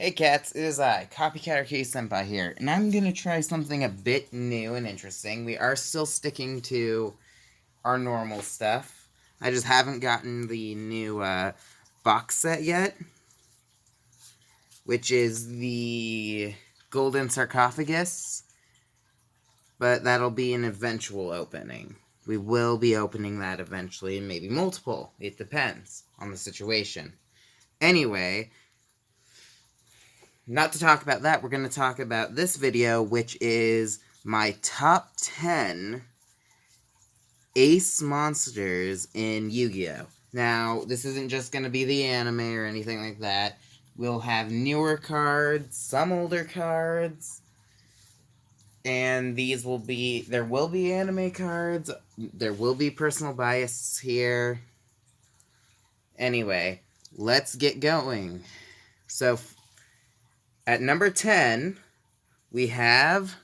Hey cats, it is I, Copycat Arcade Senpai here, and I'm gonna try something a bit new and interesting. We are still sticking to our normal stuff. I just haven't gotten the new box set yet, which is the Golden Sarcophagus, but that'll be an eventual opening. We will be opening that eventually, and maybe multiple. It depends on the situation. Anyway, not to talk about that, we're going to talk about this video, which is my top 10 ace monsters in Yu-Gi-Oh! Now, this isn't just going to be the anime or anything like that. We'll have newer cards, some older cards, and there will be anime cards, there will be personal bias here. Anyway, let's get going. So, at number 10, we have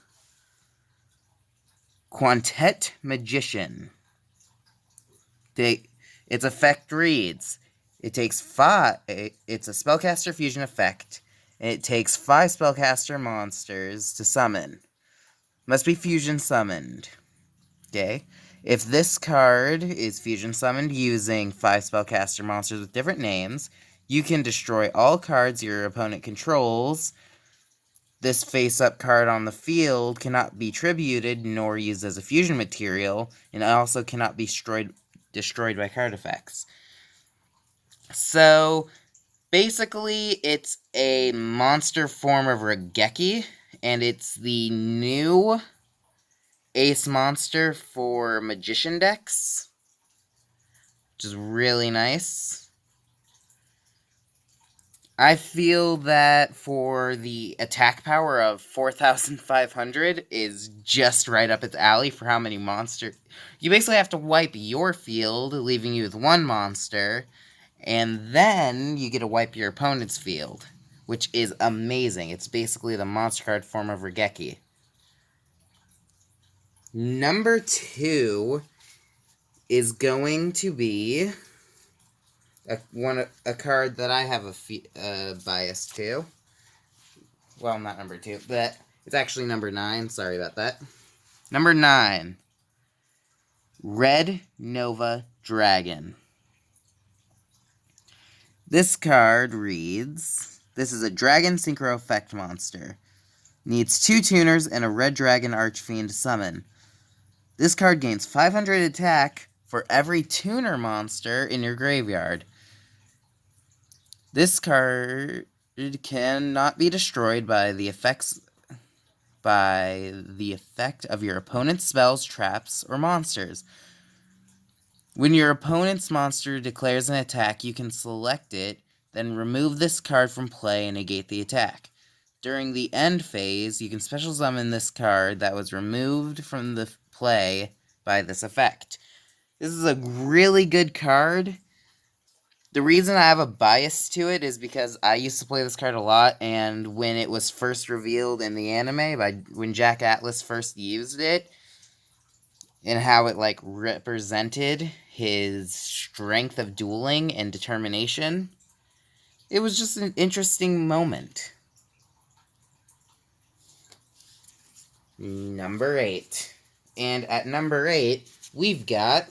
Quantette Magician. Its effect reads, it's a spellcaster fusion effect, and it takes 5 spellcaster monsters to summon. Must be fusion summoned. Okay? If this card is fusion summoned using 5 spellcaster monsters with different names, you can destroy all cards your opponent controls. This face-up card on the field cannot be tributed nor used as a fusion material, and also cannot be destroyed by card effects. So, basically, it's a monster form of Raigeki, and it's the new ace monster for Magician decks, which is really nice. I feel that for the attack power of 4,500 is just right up its alley for how many monsters. You basically have to wipe your field, leaving you with 1 monster, and then you get to wipe your opponent's field, which is amazing. It's basically the monster card form of Raigeki. Number 2 is going to be a card that I have a bias to. Well, not number 2, but it's actually number 9. Sorry about that. Number 9. Red Nova Dragon. This card reads, this is a Dragon Synchro Effect monster. Needs 2 tuners and a Red Dragon Archfiend to summon. This card gains 500 attack for every tuner monster in your graveyard. This card cannot be destroyed by the effect of your opponent's spells, traps, or monsters. When your opponent's monster declares an attack, you can select it, then remove this card from play and negate the attack. During the end phase, you can special summon this card that was removed from the play by this effect. This is a really good card. The reason I have a bias to it is because I used to play this card a lot, and when it was first revealed in the anime, when Jack Atlas first used it, and how it, represented his strength of dueling and determination, it was just an interesting moment. Number 8. And at number 8, we've got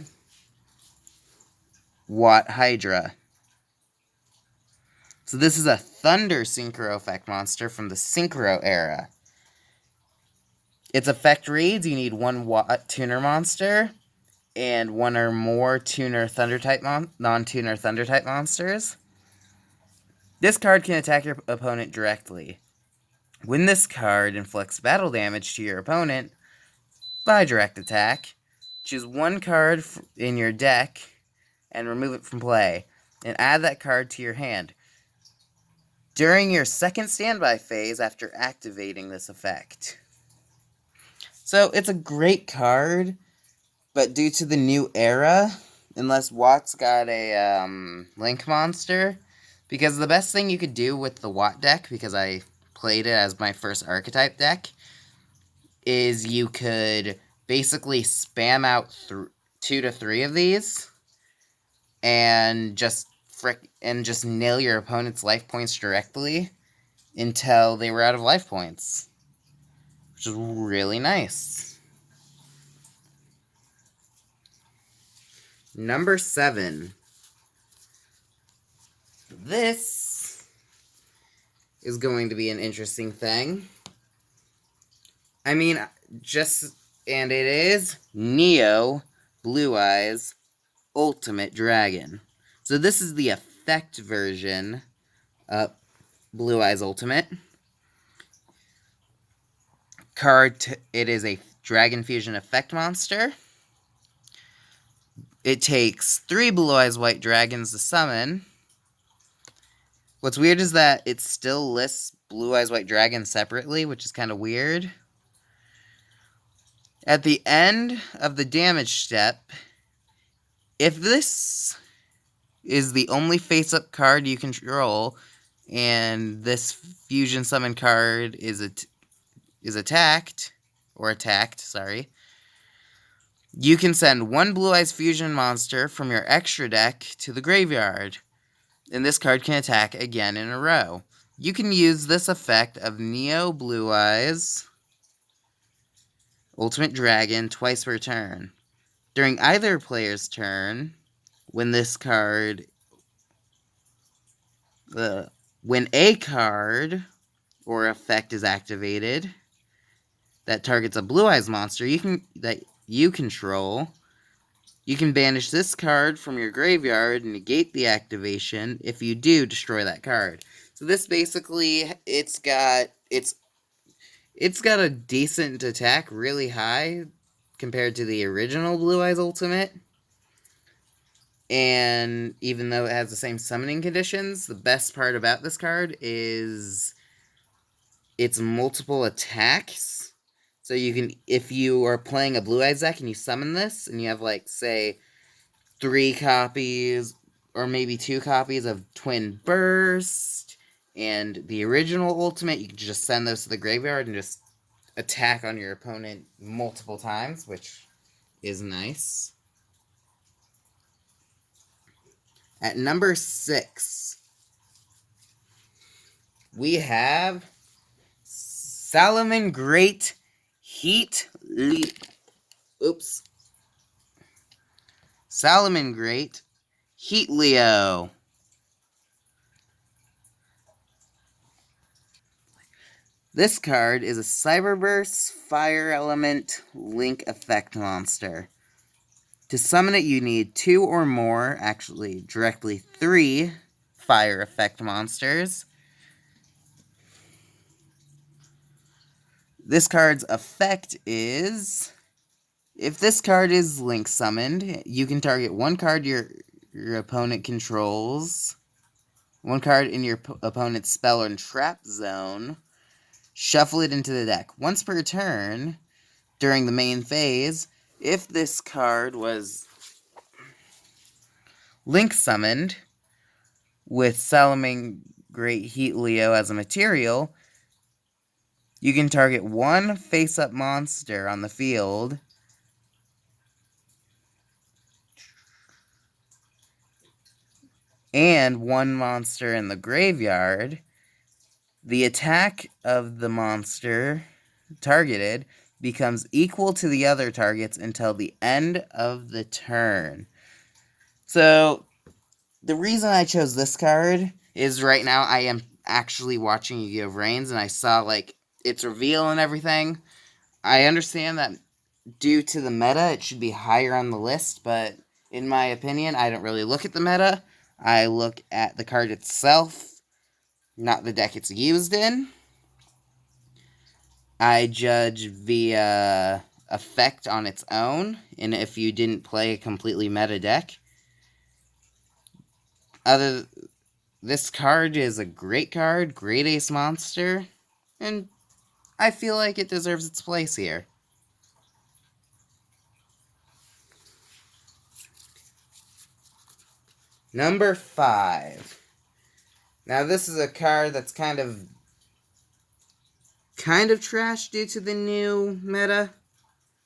Watt Hydra. So this is a Thunder Synchro Effect monster from the Synchro era. Its effect reads, you need 1 Watt Tuner monster, and 1 or more Tuner Thunder-type non-Tuner Thunder-type monsters. This card can attack your opponent directly. When this card inflicts battle damage to your opponent by direct attack, choose 1 card in your deck and remove it from play, and add that card to your hand during your second standby phase after activating this effect. So, it's a great card, but due to the new era, unless Watt's got a Link monster, because the best thing you could do with the Watt deck, because I played it as my first archetype deck, is you could basically spam out 2 to 3 of these, and just nail your opponent's life points directly until they were out of life points, which is really nice. Number 7. This is going to be an interesting thing. I mean, and it is Neo Blue Eyes Ultimate Dragon. So this is the effect version of Blue Eyes Ultimate. It is a Dragon Fusion effect monster. It takes 3 Blue Eyes White Dragons to summon. What's weird is that it still lists Blue Eyes White Dragons separately, which is kind of weird. At the end of the damage step, if this is the only face-up card you control, and this fusion summon card is attacked, you can send 1 Blue Eyes Fusion monster from your extra deck to the graveyard, and this card can attack again in a row. You can use this effect of Neo Blue Eyes Ultimate Dragon twice per turn. During either player's turn, when a card or effect is activated that targets a Blue Eyes monster that you control, you can banish this card from your graveyard and negate the activation. If you do, destroy that card. So this basically, it's got a decent attack, really high, compared to the original Blue Eyes Ultimate. And even though it has the same summoning conditions, the best part about this card is its multiple attacks. So you can, if you are playing a Blue Eyes deck and you summon this, and you have, like, say, 3 copies, or maybe 2 copies of Twin Burst, and the original Ultimate, you can just send those to the graveyard and just attack on your opponent multiple times, which is nice. At number 6, we have Salamangreat Salamangreat Heatleo. This card is a Cyberburst Fire Element Link effect monster. To summon it, you need 2 or more, actually directly 3 fire effect monsters. This card's effect is, if this card is link summoned, you can target 1 card your opponent controls, 1 card in your opponent's spell and trap zone, shuffle it into the deck. Once per turn, during the main phase, if this card was link summoned with Salamangreat Heatleo as a material, you can target 1 face-up monster on the field and 1 monster in the graveyard. The attack of the monster targeted becomes equal to the other targets until the end of the turn. So, the reason I chose this card is right now I am actually watching Yu-Gi-Oh! Reigns, and I saw, like, its reveal and everything. I understand that due to the meta, it should be higher on the list, but in my opinion, I don't really look at the meta. I look at the card itself, not the deck it's used in. I judge via effect on its own, and if you didn't play a completely meta deck. This card is a great card, great ace monster, and I feel like it deserves its place here. Number 5. Now this is a card that's kind of trash due to the new meta,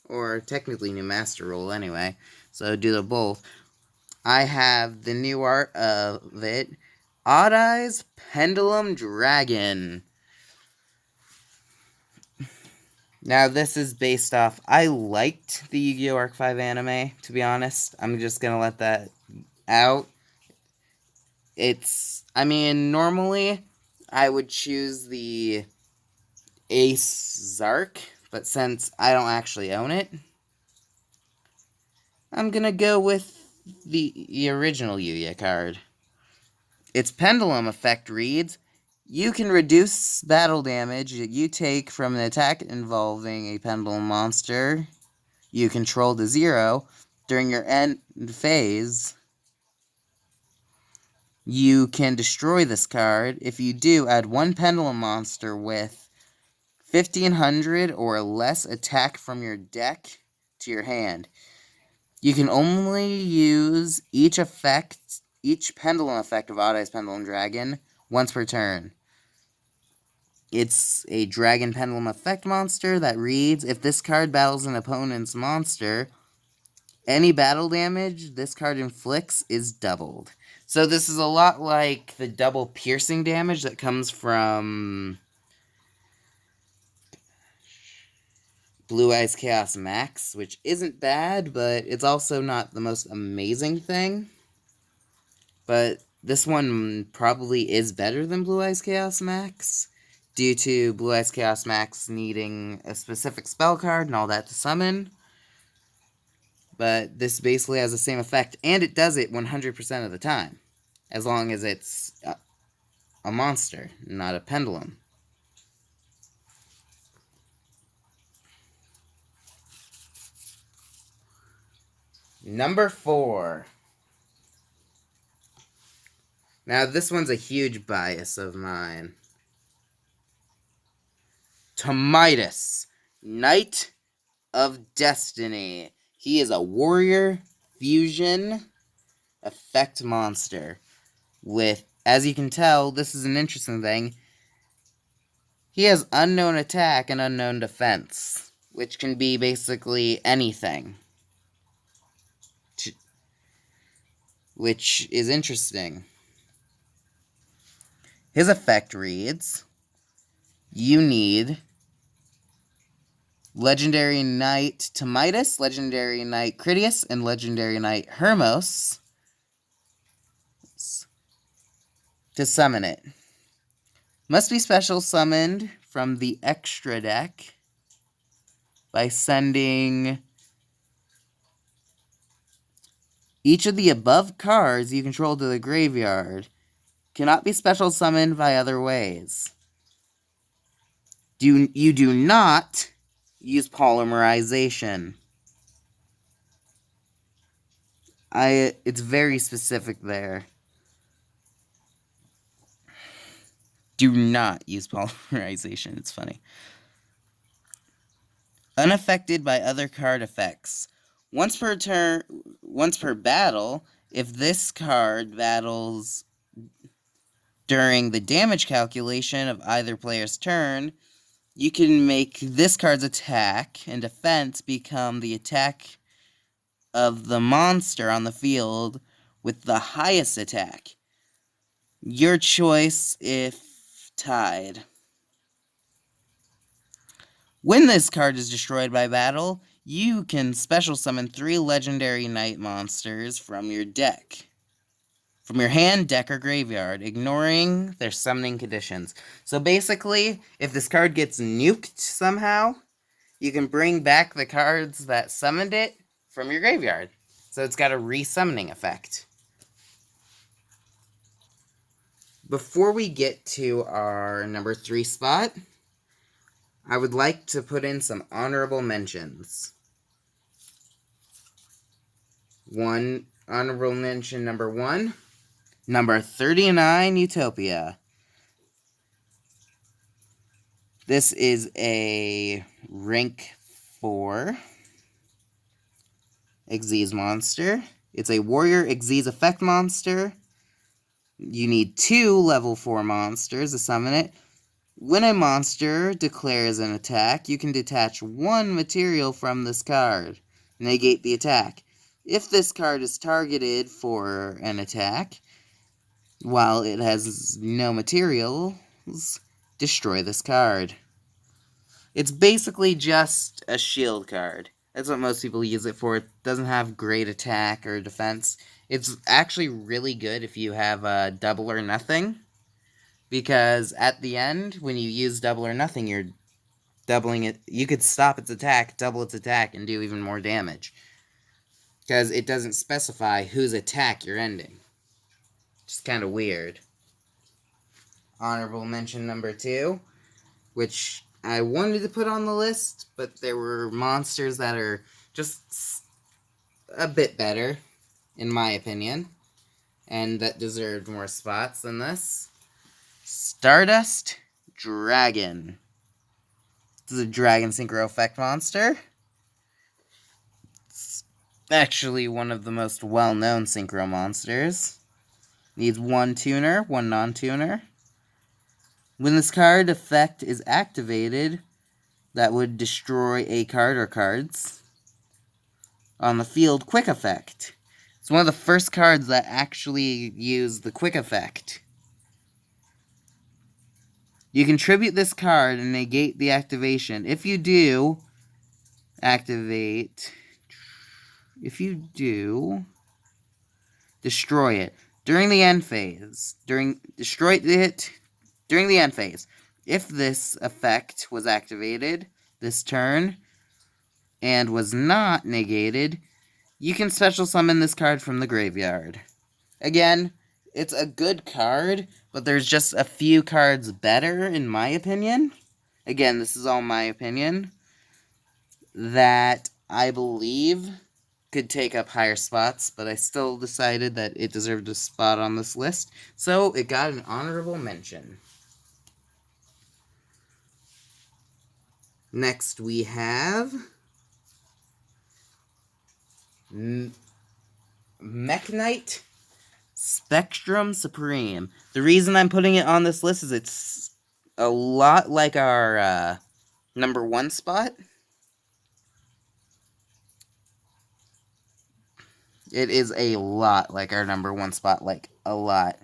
or technically new master rule anyway, so do the both. I have the new art of it, Odd Eyes Pendulum Dragon. Now, this is based off... I liked the Yu-Gi-Oh! Arc 5 anime, to be honest. I'm just gonna let that out. I mean, normally, I would choose the Ace Zark, but since I don't actually own it, I'm gonna go with the original Yu-Gi-Oh! Card. Its pendulum effect reads, you can reduce battle damage that you take from an attack involving a pendulum monster you control to 0 during your end phase. You can destroy this card. If you do, add 1 pendulum monster with 1500 or less attack from your deck to your hand. You can only use each pendulum effect of Odd Eyes Pendulum Dragon once per turn. It's a Dragon Pendulum effect monster that reads, if this card battles an opponent's monster, any battle damage this card inflicts is doubled. So this is a lot like the double piercing damage that comes from Blue Eyes Chaos Max, which isn't bad, but it's also not the most amazing thing. But this one probably is better than Blue Eyes Chaos Max, due to Blue Eyes Chaos Max needing a specific spell card and all that to summon. But this basically has the same effect, and it does it 100% of the time, as long as it's a monster, not a pendulum. Number 4. Now, this one's a huge bias of mine. Tomidus, Knight of Destiny. He is a warrior fusion effect monster with, as you can tell, this is an interesting thing, he has unknown attack and unknown defense, which can be basically anything, which is interesting. His effect reads, you need Legendary Knight Tomidus, Legendary Knight Critias, and Legendary Knight Hermos to summon it. Must be special summoned from the extra deck by sending each of the above cards you control to the graveyard. Cannot be special summoned by other ways. You do not use polymerization. It's very specific there. Do not use polymerization. It's funny. Unaffected by other card effects. Once per battle, if this card battles during the damage calculation of either player's turn, you can make this card's attack and defense become the attack of the monster on the field with the highest attack. Your choice if tied. When this card is destroyed by battle, you can special summon 3 legendary knight monsters from your deck. From your hand, deck, or graveyard, ignoring their summoning conditions. So basically, if this card gets nuked somehow, you can bring back the cards that summoned it from your graveyard. So it's got a resummoning effect. Before we get to our number 3 spot, I would like to put in some honorable mentions. Honorable mention number 1, number 39, Utopia. This is a rank 4 Xyz monster. It's a warrior Xyz effect monster. You need 2 level 4 monsters to summon it. When a monster declares an attack, you can detach 1 material from this card. Negate the attack. If this card is targeted for an attack, while it has no materials, destroy this card. It's basically just a shield card. That's what most people use it for. It doesn't have great attack or defense. It's actually really good if you have a double or nothing, because at the end, when you use double or nothing, you're doubling it. You could stop its attack, double its attack, and do even more damage, because it doesn't specify whose attack you're ending. Just kind of weird. Honorable mention number 2, which I wanted to put on the list, but there were monsters that are just a bit better, in my opinion, and that deserved more spots than this. Stardust Dragon. This is a Dragon Synchro Effect monster. It's actually one of the most well-known Synchro monsters. Needs 1 tuner, 1 non-tuner. When this card effect is activated, that would destroy a card or cards on the field. Quick effect. It's one of the first cards that actually use the quick effect. You contribute this card and negate the activation. If you do, activate. If you do, destroy it. During the end phase. Destroy it during the end phase. If this effect was activated this turn and was not negated, you can special summon this card from the graveyard. Again, it's a good card, but there's just a few cards better, in my opinion. Again, this is all my opinion, that I believe could take up higher spots, but I still decided that it deserved a spot on this list, so it got an honorable mention. Next we have Mekk-Knight Spectrum Supreme. The reason I'm putting it on this list is it's a lot like our number 1 spot. It is a lot like our number 1 spot, like a lot.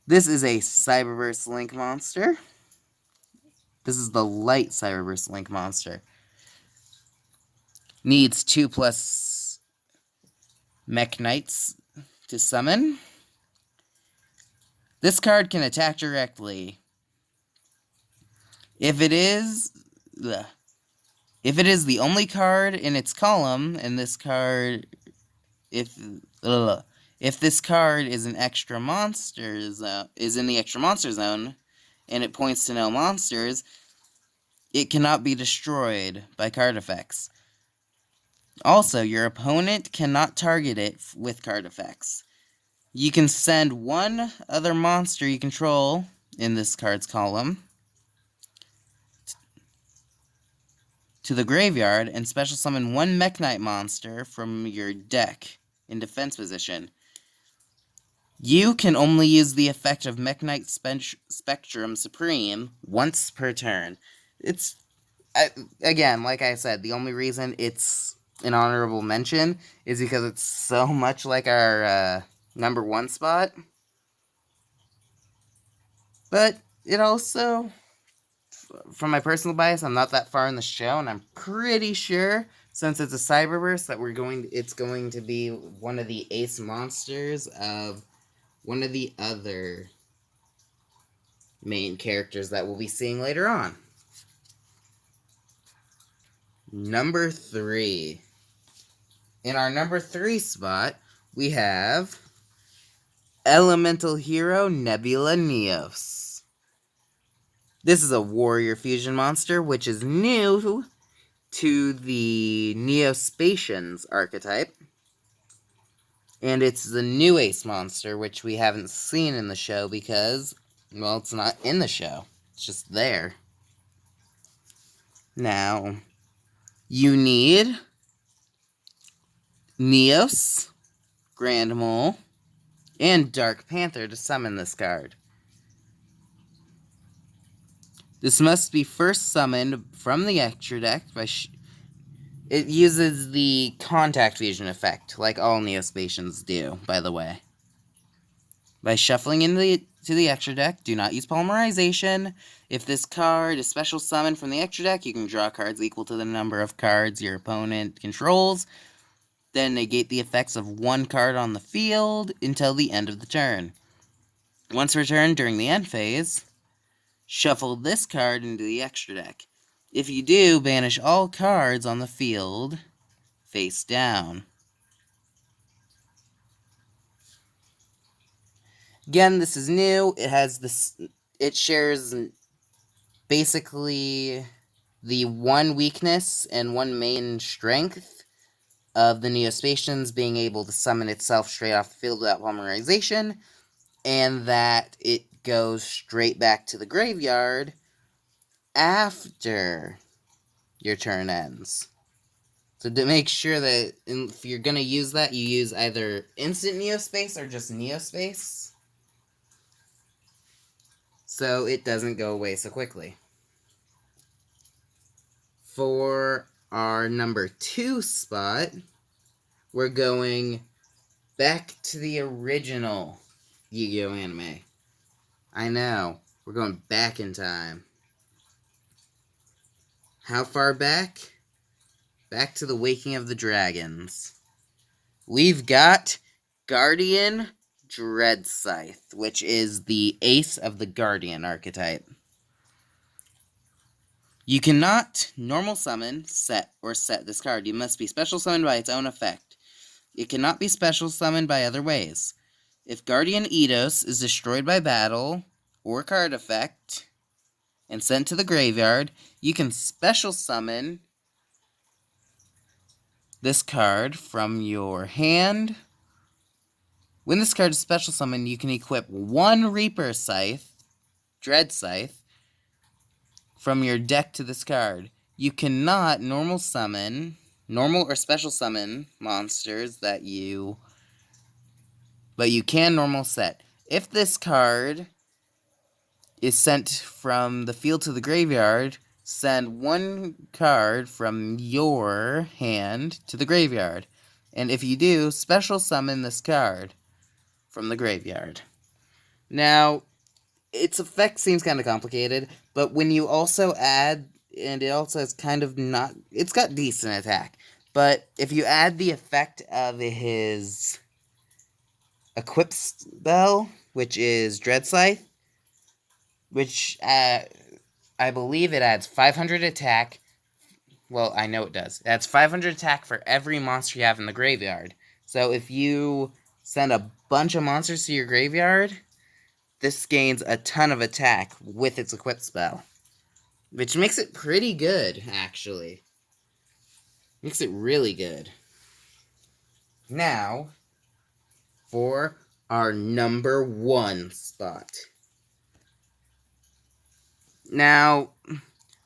This is a Cyberburst Link monster. This is the light Cyberburst Link monster. Needs 2+ Mekk-Knights to summon. This card can attack directly. If it is the only card in its column, and this card, if this card is an extra monster is in the extra monster zone, and it points to no monsters, it cannot be destroyed by card effects. Also, your opponent cannot target it with card effects. You can send one other monster you control in this card's column to the graveyard and special summon 1 Mekk-Knight monster from your deck in defense position. You can only use the effect of Mekk-Knight Spectrum Supreme once per turn. It's, again, like I said, the only reason it's an honorable mention is because it's so much like our number 1 spot. But it also, from my personal bias, I'm not that far in the show, and I'm pretty sure, since it's a Cyberburst, that it's going to be one of the ace monsters of one of the other main characters that we'll be seeing later on. Number 3. In our number 3 spot, we have Elemental Hero Nebula Neos. This is a warrior fusion monster, which is new to the Neospacians archetype. And it's the new ace monster, which we haven't seen in the show because, well, it's not in the show. It's just there. Now, you need Neos, Grand Mole, and Dark Panther to summon this card. This must be first summoned from the extra deck by it uses the Contact Fusion effect, like all Neospacians do, by the way. By shuffling into to the extra deck. Do not use polymerization. If this card is special summoned from the extra deck, you can draw cards equal to the number of cards your opponent controls. Then negate the effects of one card on the field until the end of the turn. Once returned during the end phase, shuffle this card into the extra deck. If you do, banish all cards on the field face down. Again, this is new. It shares basically the one weakness and one main strength of the Neospacians being able to summon itself straight off the field without polymerization, and that it goes straight back to the graveyard after your turn ends. So to make sure that if you're going to use that, you use either instant Neospace or just Neospace, so it doesn't go away so quickly. For our number 2 spot, we're going back to the original Yu-Gi-Oh! Anime. I know, we're going back in time. How far back? Back to the Waking of the Dragons. We've got Guardian Dreadscythe, which is the ace of the Guardian archetype. You cannot normal summon, set this card. You must be special summoned by its own effect. It cannot be special summoned by other ways. If Guardian Eidos is destroyed by battle or card effect and sent to the graveyard, you can special summon this card from your hand. When this card is special summoned, you can equip one Reaper Scythe, Dread Scythe, from your deck to this card. You cannot normal or special summon monsters but you can normal set. If this card is sent from the field to the graveyard, send one card from your hand to the graveyard. And if you do, special summon this card from the graveyard. Now, its effect seems kind of complicated, but when you also add, and it also has it's got decent attack, but if you add the effect of his equip spell, which is Dread Scythe, which I believe it adds 500 attack. Well, I know it does. It adds 500 attack for every monster you have in the graveyard. So if you send a bunch of monsters to your graveyard, this gains a ton of attack with its equip spell, which makes it pretty good, actually. Makes it really good. Now, for our number 1 spot. Now,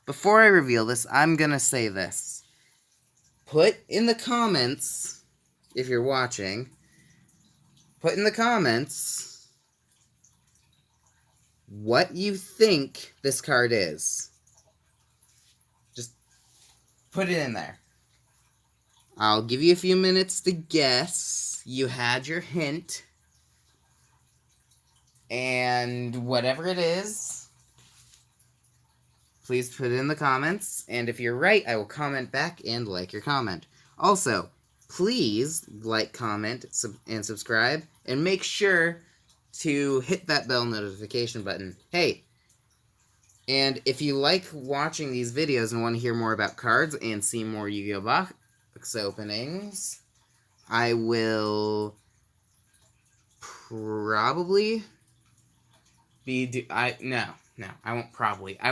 before I reveal this, I'm gonna say this. Put in the comments, if you're watching, put in the comments what you think this card is. Just put it in there. I'll give you a few minutes to guess. You had your hint. And whatever it is, please put it in the comments. And if you're right, I will comment back and like your comment. Also, please like, comment, and subscribe. And make sure to hit that bell notification button. Hey! And if you like watching these videos and want to hear more about cards and see more Yu-Gi-Oh! Box openings, I will probably be I won't probably. I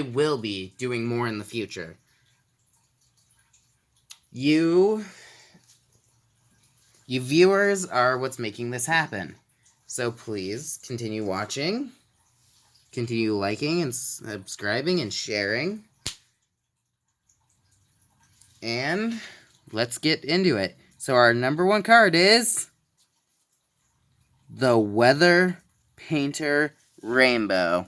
will be doing more in the future. You viewers are what's making this happen. So please continue watching, continue liking and subscribing and sharing. And let's get into it. So our number 1 card is the Weather Painter Rainbow.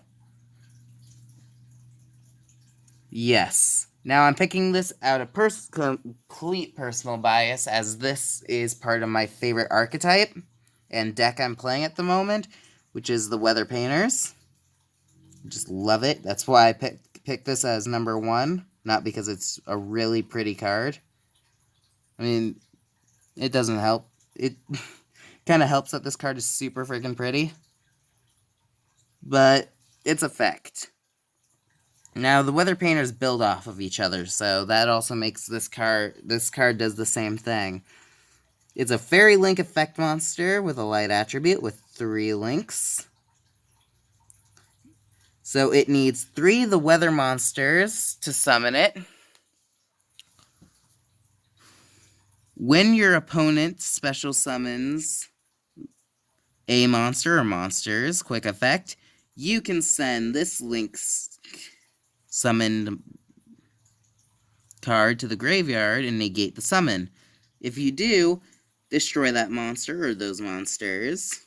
Yes. Now I'm picking this out of complete personal bias, as this is part of my favorite archetype and deck I'm playing at the moment. which is the Weather Painters. Just love it. That's why I picked this as number 1, not because it's a really pretty card. I mean, it doesn't help. It kind of helps that this card is super freaking pretty, but its effect. Now, the Weather Painters build off of each other, so that also makes this card does the same thing. It's a Fairy Link effect monster with a light attribute with 3 links. So it needs 3 of the weather monsters to summon it. When your opponent special summons a monster or monsters, quick effect, you can send this Link's summoned card to the graveyard and negate the summon. If you do, destroy that monster or those monsters.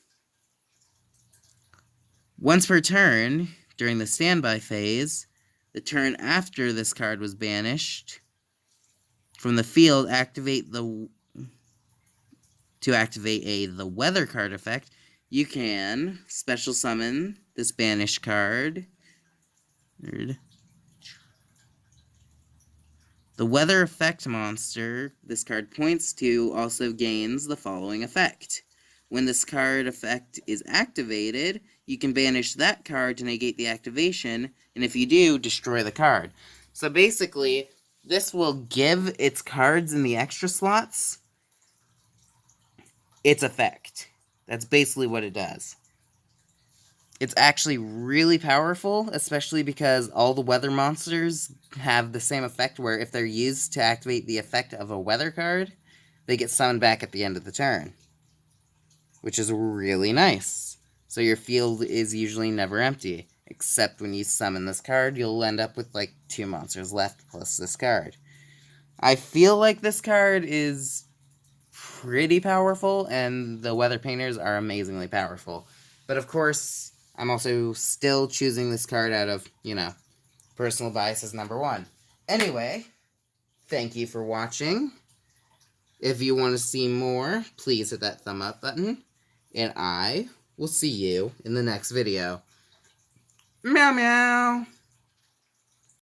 Once per turn, during the standby phase, the turn after this card was banished from the field, to activate the weather card effect, you can special summon this banished card. The weather effect monster this card points to also gains the following effect. When this card effect is activated, you can banish that card to negate the activation, and if you do, destroy the card. So basically, this will give its cards in the extra slots its effect. That's basically what it does. It's actually really powerful, especially because all the weather monsters have the same effect where if they're used to activate the effect of a weather card, they get summoned back at the end of the turn, which is really nice. So your field is usually never empty, except when you summon this card, you'll end up with like 2 monsters left plus this card. I feel like this card is pretty powerful, and the Weather Painters are amazingly powerful. But of course, I'm also still choosing this card out of, personal bias as number 1. Anyway, thank you for watching. If you want to see more, please hit that thumb up button. And I will see you in the next video. Meow meow!